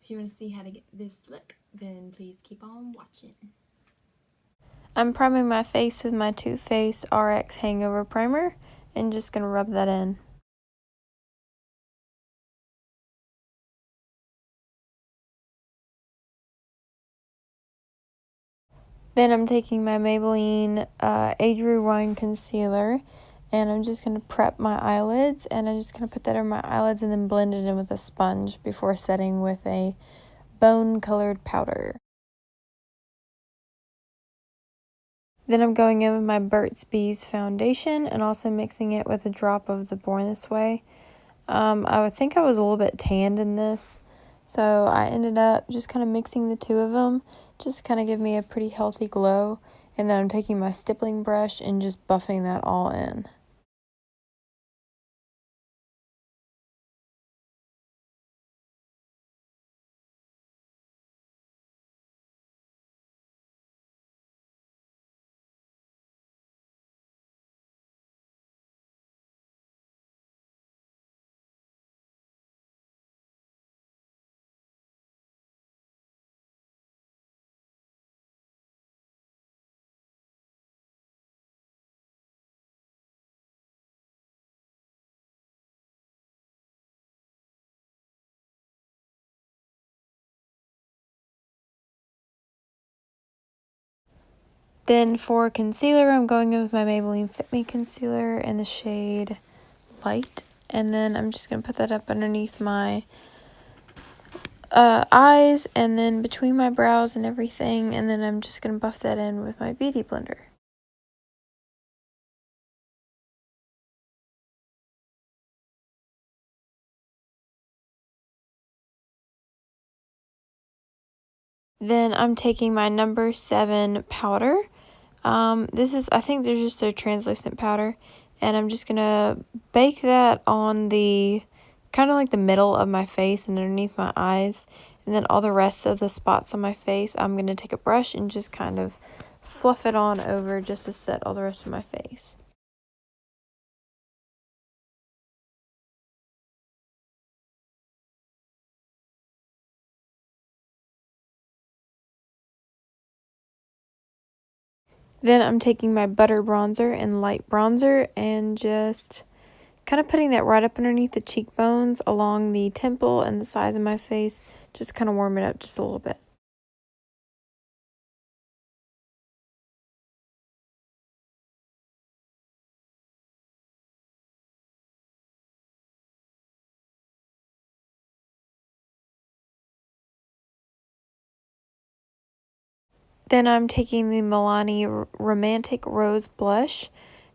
If you want to see how to get this look, then please keep on watching. I'm priming my face with my Too Faced RX Hangover Primer and just going to rub that in. Then I'm taking my Maybelline Age Rewind Concealer and I'm just going to prep my eyelids, and I'm just going to put that on my eyelids and then blend it in with a sponge before setting with a bone colored powder. Then I'm going in with my Burt's Bees foundation and also mixing it with a drop of the Born This Way. I would think I was a little bit tanned in this, so I ended up just kind of mixing the two of them just to kind of give me a pretty healthy glow. And then I'm taking my stippling brush and just buffing that all in. Then for concealer, I'm going in with my Maybelline Fit Me concealer in the shade Light. And then I'm just going to put that up underneath my eyes and then between my brows and everything. And then I'm just going to buff that in with my Beauty Blender. Then I'm taking my number 7 powder. This is, I think there's just a translucent powder, and I'm just gonna bake that on the kind of like the middle of my face and underneath my eyes, and then all the rest of the spots on my face I'm gonna take a brush and just kind of fluff it on over just to set all the rest of my face. Then I'm taking my butter bronzer and light bronzer and just kind of putting that right up underneath the cheekbones, along the temple and the sides of my face, just kind of warm it up just a little bit. Then I'm taking the Milani Romantic Rose Blush,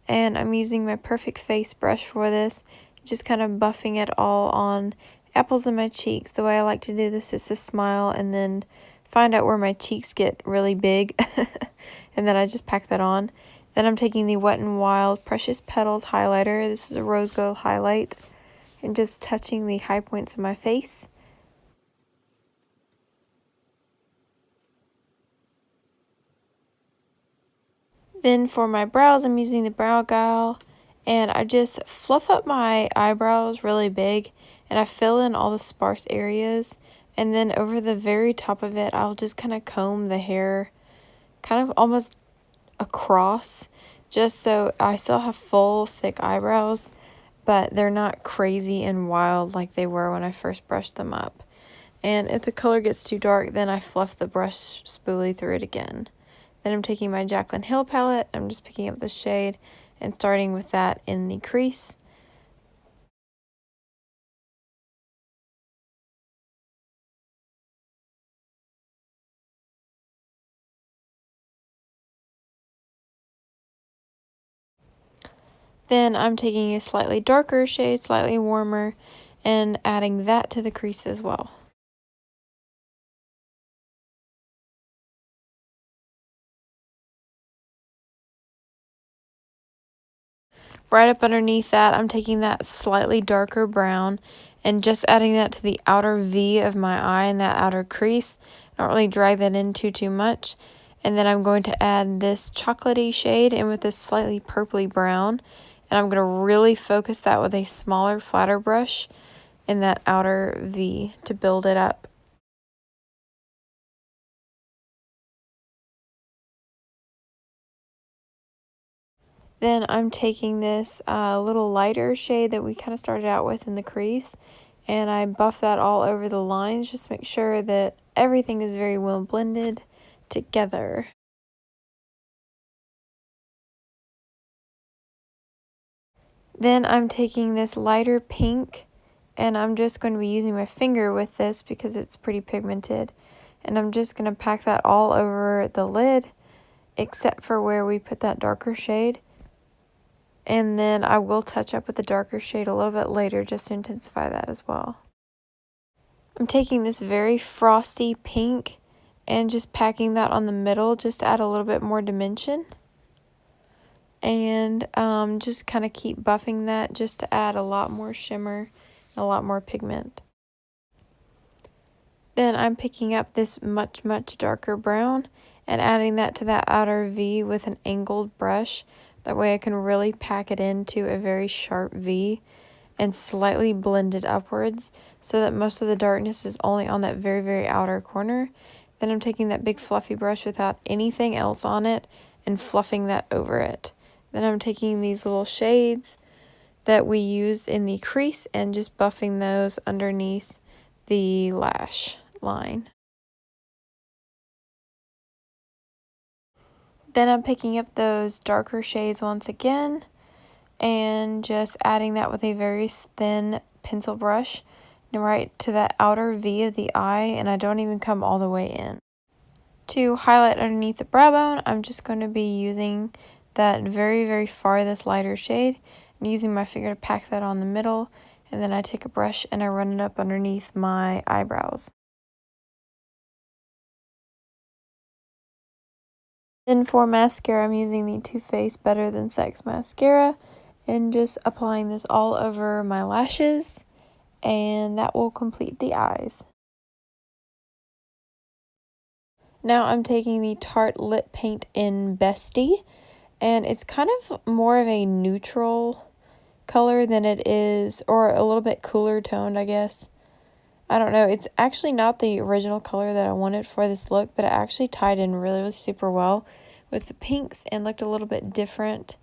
and I'm using my Perfect Face brush for this, just kind of buffing it all on apples of my cheeks. The way I like to do this is to smile and then find out where my cheeks get really big, and then I just pack that on. Then I'm taking the Wet n Wild Precious Petals highlighter. This is a rose gold highlight, and just touching the high points of my face. Then for my brows, I'm using the Brow Guile, and I just fluff up my eyebrows really big, and I fill in all the sparse areas, and then over the very top of it, I'll just kind of comb the hair kind of almost across, just so I still have full, thick eyebrows, but they're not crazy and wild like they were when I first brushed them up. And if the color gets too dark, then I fluff the brush spoolie through it again. Then I'm taking my Jaclyn Hill palette. I'm just picking up this shade and starting with that in the crease. Then I'm taking a slightly darker shade, slightly warmer, and adding that to the crease as well. Right up underneath that, I'm taking that slightly darker brown and just adding that to the outer V of my eye and that outer crease. I don't really drag that in too much. And then I'm going to add this chocolatey shade in with this slightly purpley brown. And I'm going to really focus that with a smaller, flatter brush in that outer V to build it up. Then I'm taking this little lighter shade that we kind of started out with in the crease, and I buff that all over the lines, just make sure that everything is very well blended together. Then I'm taking this lighter pink, and I'm just going to be using my finger with this because it's pretty pigmented. And I'm just going to pack that all over the lid, except for where we put that darker shade. And then I will touch up with the darker shade a little bit later just to intensify that as well. I'm taking this very frosty pink and just packing that on the middle just to add a little bit more dimension. And just kind of keep buffing that just to add a lot more shimmer and a lot more pigment. Then I'm picking up this much darker brown and adding that to that outer V with an angled brush. That way I can really pack it into a very sharp V and slightly blend it upwards so that most of the darkness is only on that very outer corner. Then I'm taking that big fluffy brush without anything else on it and fluffing that over it. Then I'm taking these little shades that we used in the crease and just buffing those underneath the lash line. Then I'm picking up those darker shades once again and just adding that with a very thin pencil brush right to that outer V of the eye, and I don't even come all the way in. To highlight underneath the brow bone, I'm just going to be using that very farthest lighter shade and using my finger to pack that on the middle, and then I take a brush and I run it up underneath my eyebrows. Then for mascara, I'm using the Too Faced Better Than Sex mascara and just applying this all over my lashes, and that will complete the eyes. Now I'm taking the Tarte Lip Paint in Bestie, and it's kind of more of a neutral color than it is, or a little bit cooler toned, I guess. I don't know, it's actually not the original color that I wanted for this look, but it actually tied in really super well with the pinks and looked a little bit different,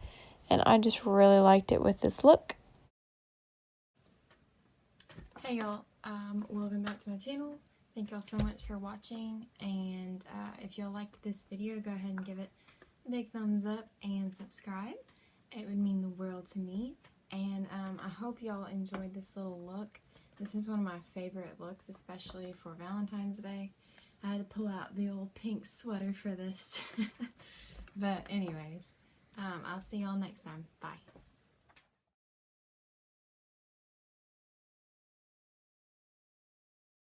and I just really liked it with this look. Hey y'all, welcome back to my channel. Thank y'all so much for watching, and if y'all liked this video, go ahead and give it a big thumbs up and subscribe. It would mean the world to me, and I hope y'all enjoyed this little look. This is one of my favorite looks, especially for Valentine's Day. I had to pull out the old pink sweater for this. But anyways, I'll see y'all next time. Bye.